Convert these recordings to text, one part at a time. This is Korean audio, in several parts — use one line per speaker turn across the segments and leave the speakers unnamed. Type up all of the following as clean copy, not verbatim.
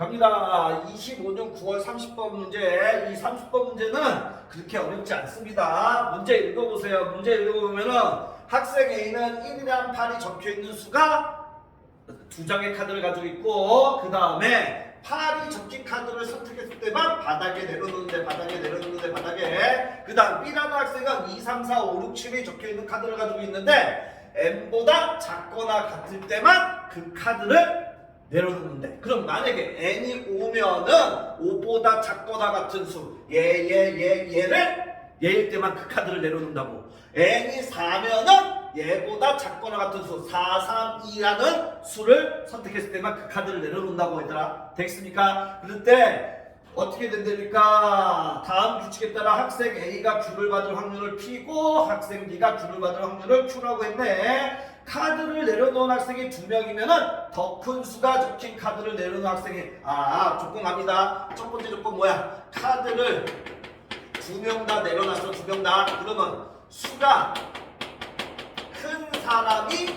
갑니다. 25년 9월 30번 문제. 이 30번 문제는 그렇게 어렵지 않습니다. 문제 읽어보세요. 문제 읽어보면은 학생 A는 1이랑 8이 적혀있는 수가 2장의 카드를 가지고 있고, 그 다음에 8이 적힌 카드를 선택했을 때만 바닥에 내려놓는데, 그 다음 B라는 학생은 2, 3, 4, 5, 6, 7이 적혀있는 카드를 가지고 있는데 N보다 작거나 같을 때만 그 카드를 내려놓는데, 그럼 만약에 n이 오면은 5보다 작거나 같은 수 얘일 때만 그 카드를 내려놓는다고. n이 4면은 얘보다 작거나 같은 수 4, 3, 2라는 수를 선택했을 때만 그 카드를 내려놓는다고 얘들아. 됐습니까? 그럴 때 어떻게 된답니까? 다음 규칙에 따라 학생 A가 Q를 받을 확률을 P고 학생 B가 Q를 받을 확률을 Q라고 했네. 카드를 내려놓은 학생이 2명이면은 더 큰 수가 적힌 카드를 내려놓은 학생이 조건 갑니다. 첫 번째 조건 뭐야? 카드를 2명 다 내려놨어. 2명 다. 그러면 수가 큰 사람이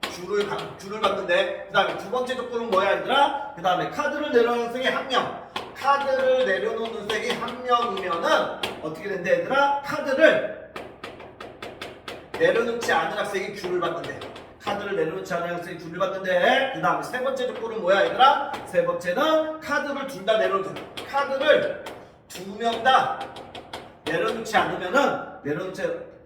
귤을 받는데, 그 다음에 두 번째 조건은 뭐야 얘들아? 그 다음에 카드를 내려놓은 학생이 1명, 카드를 내려놓은 학생이 1명이면은 어떻게 된대 얘들아? 카드를 내려놓지 않은 학생이 귤을 받는데, 카드를 내려놓지 않은 학생이 귤을 받는데, 그 다음에 세 번째 조건은 뭐야 얘들아? 세 번째는 카드를 둘 다 내려놓는, 카드를 2명 다 내려놓지 않으면은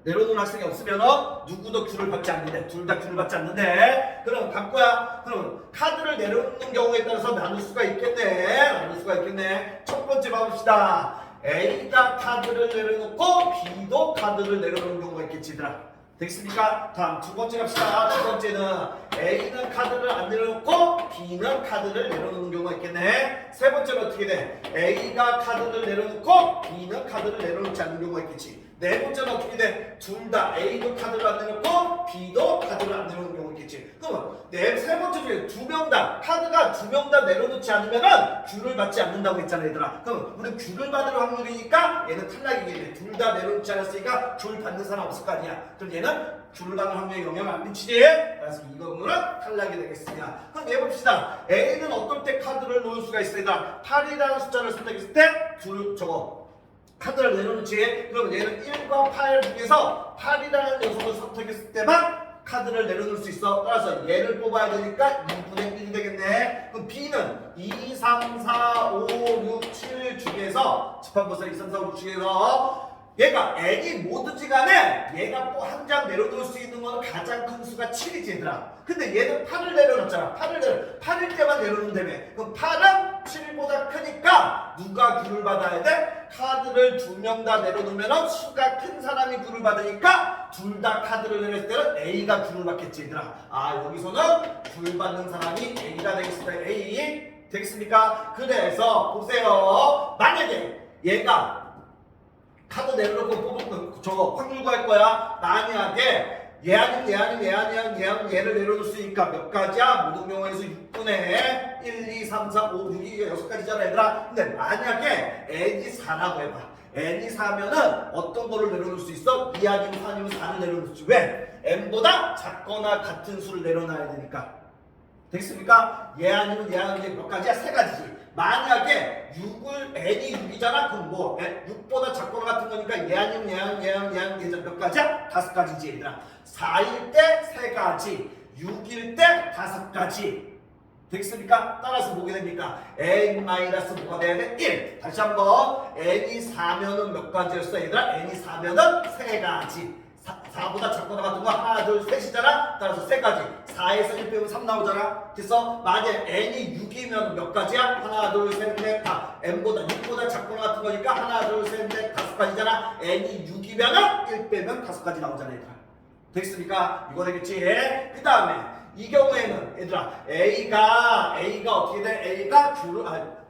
내려놓은 학생이 없으면 누구도 귤을 받지 않는데, 둘 다 귤을 받지 않는데, 그럼 바꿔야. 그럼 카드를 내려놓는 경우에 따라서 나눌 수가 있겠네. 첫 번째 봐봅시다. A가 카드를 내려놓고 B도 카드를 내려놓는 경우가 있겠지 얘들아. 됐습니까? 다음 두 번째 갑시다. 두 번째는 A는 카드를 안 내려놓고 B는 카드를 내려놓는 경우가 있겠네. 세 번째는 어떻게 돼? A가 카드를 내려놓고 B는 카드를 내려놓지 않는 경우가 있겠지. 네 번째는 어떻게 돼? 둘 다 A도 카드를 안 내놓고 B도 카드를 안 내놓는 경우가 있겠지. 그러면 세 번째 중에 2명 다, 카드가 2명 다 내려놓지 않으면은 귤을 받지 않는다고 했잖아 얘들아. 그럼 우리 귤을 받을 확률이니까 얘는 탈락이겠네. 둘 다 내려놓지 않았으니까 귤 받는 사람 없을 거 아니야. 그럼 얘는 귤을 받는 확률에 영향을 안 미치지. 그래서 이 경우는 탈락이 되겠습니다. 그럼 해봅시다. A는 어떨 때 카드를 놓을 수가 있어 얘들아? 8이라는 숫자를 선택했을 때 카드를 내려놓지. 그럼 얘는 1과 8 중에서 8이라는 녀석을 선택했을 때만 카드를 내려놓을 수 있어. 따라서 얘를 뽑아야 되니까 2분의 1이 되겠네. 그럼 B는 2, 3, 4, 5, 6, 7 중에서 집합보살 2, 3, 4, 5, 6 중에서 얘가 n이 뭐든지 간에 얘가 또 한 장 내려놓을 수 있는 거는 가장 큰 수가 7이지 얘들아. 근데 얘는 8을 내려놨잖아. 8일 때만 내려놓는다며. 그럼 8은 7보다 크니까 누가 귤을 받아야 돼? 카드를 2명 다 내려놓으면 수가 큰 사람이 귤을 받으니까 둘 다 카드를 내렸을 때는 A가 귤을 받겠지 얘들아. 여기서는 귤 받는 사람이 A가 되겠습니다. A. 되겠습니까? 그래서 보세요. 만약에 얘가 카드 내려놓고 뽑은 확률 구할 거야. 만약에 얘 아니면 얘를 내려놓을 수 있으니까 몇 가지야? 모든 경우에서 6분의 1, 2, 3, 4, 5, 6, 2, 6가지잖아 얘들아. 근데 만약에 n이 4라고 해봐. n이 4면은 어떤 거를 내려놓을 수 있어? 2 아니면 4 아니면 4를 내려놓을 수 있지. 왜? n보다 작거나 같은 수를 내려놔야 되니까. 되겠습니까? 얘 아니면 몇 가지야? 3가지지. 만약에 n이 6이잖아? 그럼 6보다 작거나 같은 거니까 얘 아니면 얘 몇 가지야? 5가지지 얘들아. 4일 때 3가지, 6일 때 5가지. 되겠습니까? 따라서 뭐게 됩니까? n 마이너스 뭐가 돼야 돼? 1. 다시 한번. n이 4면은 몇 가지였어 얘들아? n이 4면은 3가지. 4보다 작거나 같은 거 하나, 둘, 셋이잖아? 따라서 3가지. 4에서 1 빼면 3 나오잖아? 그래서 만약에 n이 6이면 몇 가지야? 하나, 둘, 셋, 넷, 다. n보다 6보다 작거나 같은 거니까 하나, 둘, 셋, 넷, 5가지잖아? n이 6이면 1 빼면 5가지 나오잖아 얘들아. 됐습니까? 이거 되겠지? 그 다음에 이 경우에는 얘들아 A가 어떻게 돼? A가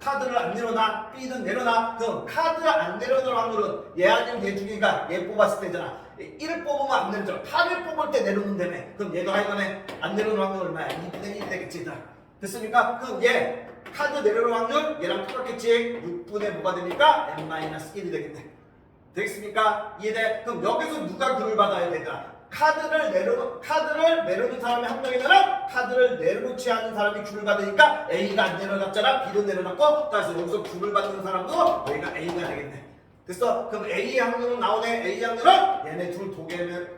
카드를 안 내려놔. B는 내려놔. 그럼 카드 안 내려놓을 확률은 얘 아니면 얘 중에가 얘 뽑았을 때잖아. 1을 뽑으면 안 내려줘. 8을 뽑을 때 내려놓는다며. 그럼 얘가 하여간에 안 내려놓을 확률 얼마야? 2분의 1이 되겠지 얘들아. 됐습니까? 그럼 얘 카드 내려놓을 확률 얘랑 똑같겠지? 6분의 뭐가 되니까 n-1이 되겠네. 되겠습니까? 이해돼? 그럼 여기서 누가 귤을 받아야 되더라? 카드를 내려놓은 사람이 한 명이면 카드를 내려놓지 않는 사람이 귤을 받으니까 A가 안 내려놨잖아. B도 내려놨고 따라서 여기서 귤을 받는 사람도 여기가 A가 되겠네. 됐어? 그럼 A의 확률은 나오네. A의 확률은 얘네 둘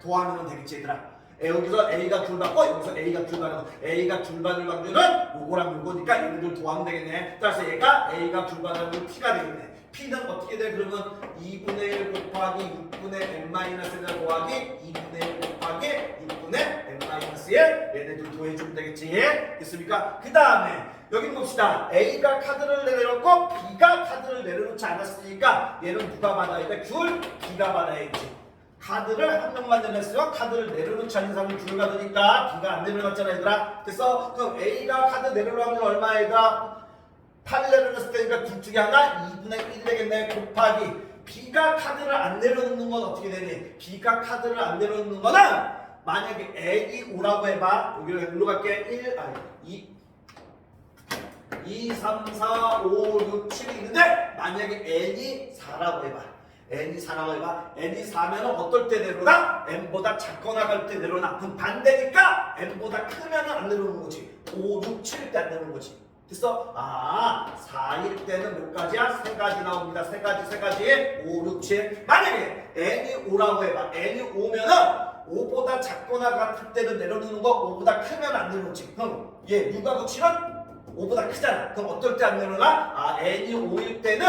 도하면 되겠지 얘들아. 여기서 A가 귤 받고 여기서 A가 귤 받는 A가 귤 받을 확률은 요거랑 요거니까 얘네들 도하면 되겠네. 따라서 얘가 A가 귤 받는 확률은 P가 되겠네. P는 어떻게 돼? 그러면 2분의 1 곱하기 6분의 n-1을 더하기 2분의 1 곱하기 6분의 n-1 얘네들 도해주면 되겠지? 됐습니까? 그 다음에 여기 봅시다. A가 카드를 내려놓고 B가 카드를 내려놓지 않았으니까 얘는 누가 받아야 돼? 귤? B가 받아야지. 카드를 한 명만 내렸으면 카드를 내려놓지 않는 사람이 귤을 받으니까 B가 안 내려놨잖아 얘들아. 그래서 그럼 A가 카드 내려놓을 확률 얼마야 얘들아? 8을 내려놨을 때니까 둘 중에 하나 2분의 1이 되겠네. 곱하기 B가 카드를 안 내려놓는 건 어떻게 되니? B가 카드를 안 내려놓는 거는 만약에 N이 5라고 해봐. 여기로 일로 갈게. 2, 3, 4, 5, 6, 7이 있는데 만약에 N이 4라고 해봐. N이 4라고 해봐. N이 4면 어떨 때 내려오나? N보다 작거나 갈 때 내려오나? 그럼 반대니까 N보다 크면 안 내려오는 거지. 5, 6, 7일 때 안 내려오는 거지. 됐어? 4일 때는 몇 가지야? 3가지 나옵니다. 3가지. 5, 6, 7. 만약에 N이 5라고 해봐. N이 5면은 5보다 작거나 같을 때는 내려놓는 거 5보다 크면 안 내려놓지. 그럼 얘 6하고 7은 5보다 크잖아. 그럼 어떨 때 안 내려놔? N이 5일 때는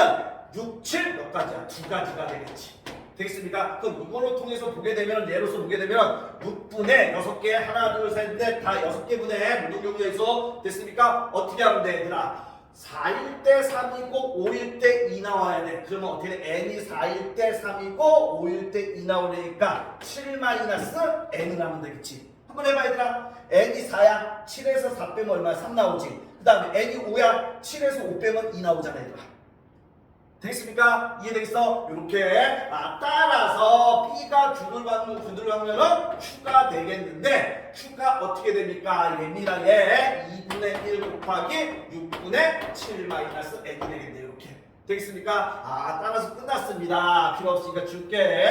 6, 7 몇 가지야? 2가지가 되겠지. 되겠습니까? 그럼 이걸로 통해서 보게 되면 예로서 보게 되면 6분의 6개 하나 둘 셋 넷 다 6개 분의 모든 경우에서 됐습니까? 어떻게 하면 돼 얘들아? 4일 때 3이고 5일 때 2 나와야 돼. 그러면 어떻게 돼? N이 4일 때 3이고 5일 때 2 나오니까 7 마이너스 N을 하면 되겠지. 한번 해봐 얘들아. N이 4야. 7에서 4 빼면 얼마야? 3 나오지. 그 다음에 N이 5야. 7에서 5 빼면 2 나오잖아 얘들아. 되겠습니까? 이해되겠어? 이렇게 따라서 B가 Q를 받는 확률은 Q가 되겠는데 Q가 어떻게 됩니까? 예민하게 2분의 1 곱하기 6분의 7 마이너스 N이 되겠네요. 이렇게 되겠습니까? 따라서 끝났습니다. 필요 없으니까 줄게.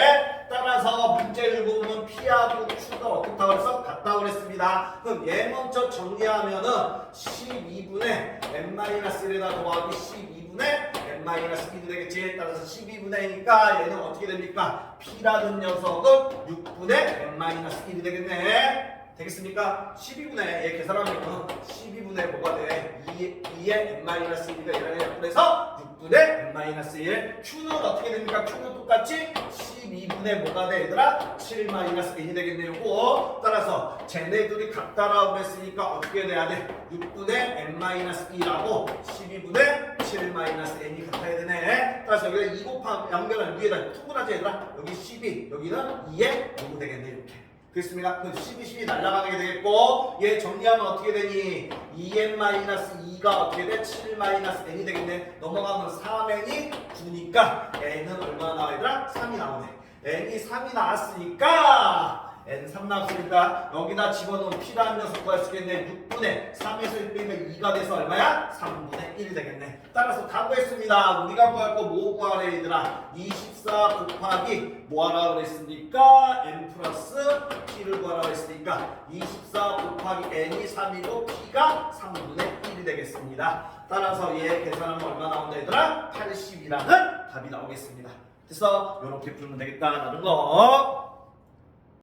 따라서 문제 읽어보면 P하고 Q가 어떻다고 그래서 같다고 그랬습니다. 그럼 얘 먼저 정리하면은 12분의 n-1에다 더하기 12분의 n-1이 되겠지. 따라서 12분의 1이니까 얘는 어떻게 됩니까? P라는 녀석은 6분의 n-1이 되겠네. 되겠습니까? 12분의 얘 계산하면 12분의 뭐가 돼? 2의 n-1이가 얘를 그래서 6분의 n-1. Q는 어떻게 됩니까? Q는 똑같이 12분의 뭐가 돼 얘들아? 7-n이 되겠네요. 요거 따라서 쟤네들이 같다라고 했으니까 어떻게 돼야 돼? 6분의 n-2라고 12분의 7-n이 같아야 되네. 따라서 여기가 2 곱하기 양변을 위에다 통분하지 얘들아. 여기 12 여기는 2의 5 되겠네. 이렇게 됐습니다. 그럼 12 날라가게 되겠고 얘 정리하면 어떻게 되니? 2n-2가 어떻게 돼? 7-n이 되겠네. 넘어가면 3n이 9니까 n은 얼마나 나와 얘들아? 3이 나오네. n이 3이 나왔으니까 n 3 나왔으니까 여기다 집어넣으면 P라는 녀석 구할 수 있겠네. 6분의 3에서 1 빼면 2가 돼서 얼마야? 3분의 1이 되겠네. 따라서 다 구했습니다. 우리가 구할 거 뭐 구하래 얘들아? 24 곱하기 뭐 하라고 그랬습니까? n 플러스 P를 구하라고 했으니까 24 곱하기 n이 3이고 P가 3분의 1이 되겠습니다. 따라서 얘 계산하면 얼마 나온다 얘들아? 80이라는 답이 나오겠습니다. 그래서 이렇게 풀면 되겠다라는 거.